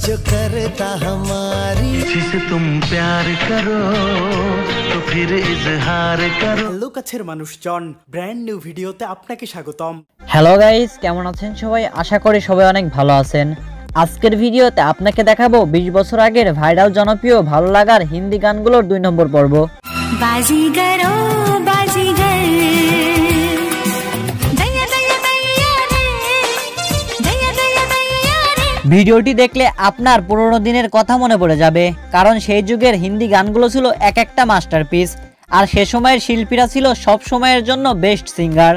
जो करता हमारी। किसी से तुम प्यार करो तो फिर इजहार करो। হ্যালো কাছের মানুষজন, ব্র্যান্ড নিউ ভিডিওতে আপনাকে স্বাগতম। হ্যালো গাইস, কেমন আছেন সবাই? আশা করি সবাই অনেক ভালো আছেন। আজকের ভিডিওতে আপনাকে দেখাবো 20 বছর আগের ভাইরাল জনপ্রিয় ভালো লাগার হিন্দি গানগুলোর 2 নম্বর পর্ব। বাজিগর ও বাজিগর দয়া দয়া দয়া রে দয়া দয়া দয়া রে। ভিডিওটি দেখলে আপনার পুরনো দিনের কথা মনে পড়ে যাবে, কারণ সেই যুগের হিন্দি গানগুলো ছিল এক একটা মাস্টারপিস। আর সে সময়ের শিল্পীরা ছিল সব সময়ের জন্য বেস্ট সিঙ্গার,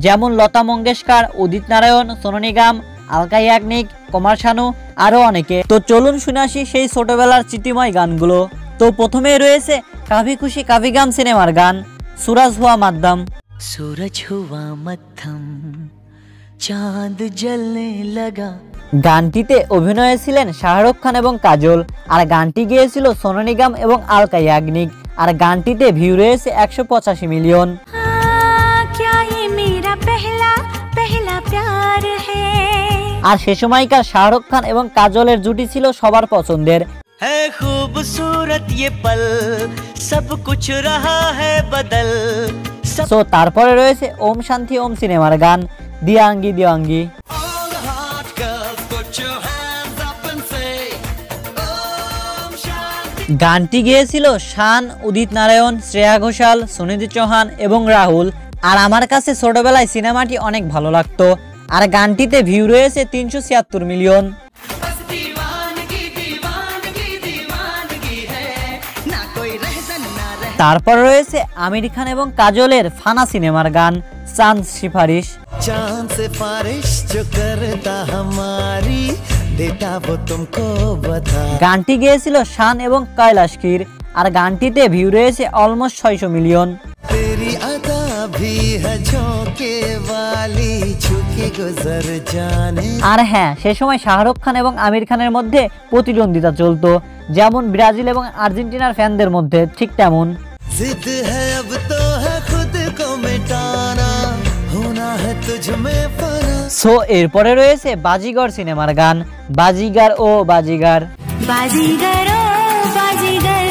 যেমন লতা মঙ্গেশকর, উদিত নারায়ণ, সোনু নিগম, আলকা ইয়াগনিক, কুমার শানু আরো অনেকে। তো চলুন শুনে আসি সেই ছোটবেলার স্মৃতিময় গানগুলো। তো প্রথমেই রয়েছে কাভি খুশি কাভি গাম সিনেমার গান সুরজ হুয়া মাধ্যম। सूरज हुआ मध्यम चांद जलने लगा। গানটিতে অভিনয়ে ছিলেন শাহরুখ খান এবং কাজল, আর গানটি গেয়েছিল সোনু নিগম এবং আলকা ইয়াগনিক, আর গানটিতে ভিউ রয়েছে 185 মিলিয়ন। আর সে সময়কার শাহরুখ খান এবং কাজলের জুটি ছিল সবার পছন্দের। है खूबसूरत ये पल सब कुछ रहा है बदल। সো তারপরে রয়েছে ওম শান্তি ওম সিনেমার গান দিয়াঙ্গি দিয়াঙ্গি। গানটি গেয়েছিল শান, উদিত নারায়ণ, শ্রেয়া ঘোষাল, সুনিধি চৌহান এবং রাহুল। আর আমার কাছে ছোটবেলায় সিনেমাটি অনেক ভালো লাগতো, আর গানটিতে ভিউ রয়েছে 376 মিলিয়ন। তারপর রয়েছে আমির খান এবং কাজলের ফানা সিনেমার গান চাঁদ সিফারিশ। चांद सिफारिश जो करता हमारी देता वो तुमको बता। গানটি গেয়েছিল শান এবং কৈলাশকির, আর গানটিতে ভিউ রয়েছে অলমোস্ট 600 মিলিয়ন। तेरी अदा भी है झोंके वाली झुके गुजर जाने। আর হ্যাঁ, সে সময় শাহরুখ খান এবং আমির খানের মধ্যে প্রতিদ্বন্দ্বিতা চলতো, যেমন ব্রাজিল এবং আর্জেন্টিনার ফ্যানদের মধ্যে, ঠিক তেমন। जिद है अब तो है खुद को मिटाना होना है तुझ में फना। সো এরপরে রয়েছে বাজিগর সিনেমার গান বাজিগার ও বাজিগার। বাজিগর ও বাজিগর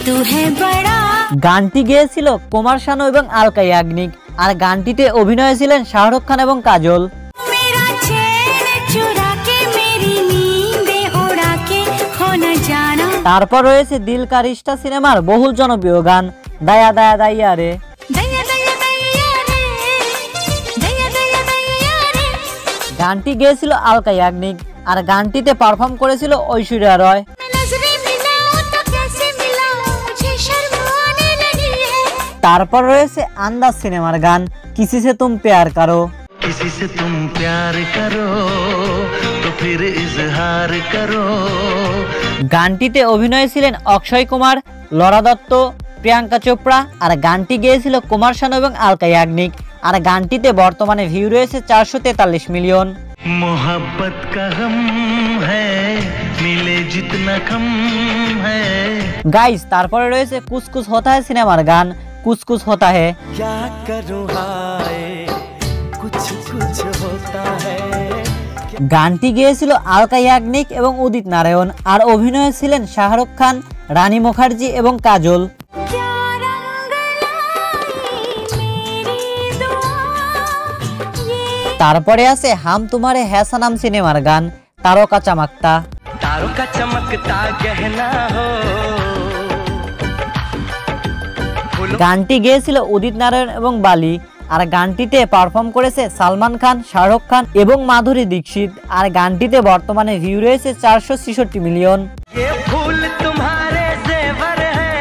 তু হে বড়া। গানটি গেয়েছিল কুমার শানু এবং আলকা ইয়াগনিক, আর গানটিতে অভিনয় ছিলেন শাহরুখ খান এবং কাজল। মেরা চैन চুরা কে মেরি নীंदे उड़ा के खो न जाना। তারপর রয়েছে দিল কা রিশতা সিনেমার বহুল জনপ্রিয় গান দায়া দায়া দাইয়া রে। দয়া দয়া দয়া রে দয়া দয়া দয়া রে। গানটি গেয়েছিল আলকা ইয়াগনিক, আর গানটিতে পারফর্ম করেছিল ঐশ্বরিয়া রয়। নজরে মিলাও তো कैसे मिलाओ मुझे शर्म आने लगी है। তারপর রয়েছে আন্দাজ সিনেমার গান কিসি সে তুম প্যার করো। किसी से तुम प्यार करो तो फिर इजहार करो। গানটিতে অভিনয় ছিলেন অক্ষয় কুমার, লরা দত্ত, প্রিয়াঙ্কা চোপড়া, আর গানটি গেয়েছিল কুমার শানু এবং আলকা ইয়াগনিক, আর গানটিতে বর্তমানে ভিউ রয়েছে 443 মিলিয়ন। मोहब्बत का गम है मिले जितना कम है। গাইস, তারপরে রয়েছে কুছ কুছ হোতা হ্যায় সিনেমার গান কুছ কুছ হোতা হ্যায়। क्या करूँ हाय कुछ कुछ होता है। গানটি গেয়েছিল আলকা ইয়াগনিক এবং উদিত নারায়ণ, আর অভিনয়ে ছিলেন শাহরুখ খান, রানী মুখার্জি এবং কাজল। क्या रंग लाई मेरी दुआ ये। তারপরে আছে হাম তুমারে হ্যায় সনম সিনেমার গান তারকা চামাকতা। तारों का चमकता गहना हो। গানটি গেয়েছিল উদিত নারায়ণ এবং বালি, আর গানটিতে পারফর্ম করেছে সালমান খান, শাহরুখ খান এবং মাধুরী দীক্ষিত, আর গানটিতে বর্তমানে ভিউ রয়েছে 466 মিলিয়ন। ये फूल तुम्हारे जेवर है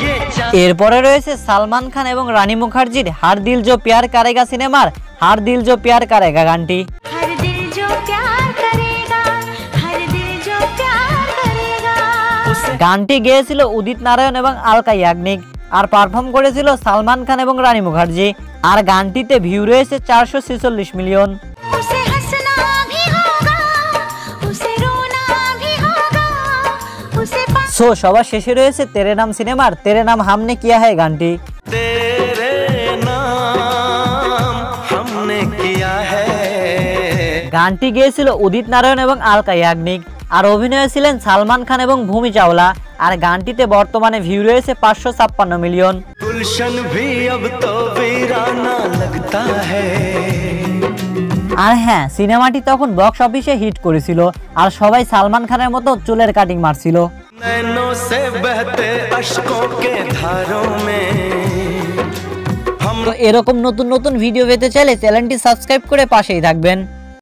ये এরপরে রয়েছে সালমান খান এবং রানী মুখার্জির হার দিল জো প্যার করেগা সিনেমার হার দিল জো প্যার করেগা গানটি। हर दिल जो प्यार करेगा हर दिल जो प्यार करेगा। গানটি গেয়েছিল উদিত নারায়ণ এবং আলকা ইয়াগনিক, আর পারফর্ম করেছিল সালমান খান এবং রানী মুখার্জি, আর গানটিতে ভিউ রয়েছে 446 মিলিয়ন। उसे हंसना भी होगा उसे रोना भी होगा उसे সো সবার শেষে রয়েছে তেরে নাম সিনেমার তেরে নাম হামনে কিয়া হ্যায় গানটি। तेरे नाम हमने किया है গানটি গেয়েছিল উদিত নারায়ণ এবং আলকা ইয়াগনিক, আর অভিনয়ে ছিলেন সালমান খান এবং ভূমি চাওলা। আর গানটিতে বর্তমানে ভিউ রয়েছে 556 মিলিয়ন। गुलशन भी अब तो वीराना लगता है। আর হ্যাঁ, সিনেমাটি তখন বক্স অফিসে হিট করেছিল আর সবাই সালমান খানের মতো চুলের কাটিং মারছিল। नैनों से बहते अश्कों के धारों में তো এরকম নতুন নতুন ভিডিও পেতে চাইলে চ্যানেলটি সাবস্ক্রাইব করে পাশেই থাকবেন।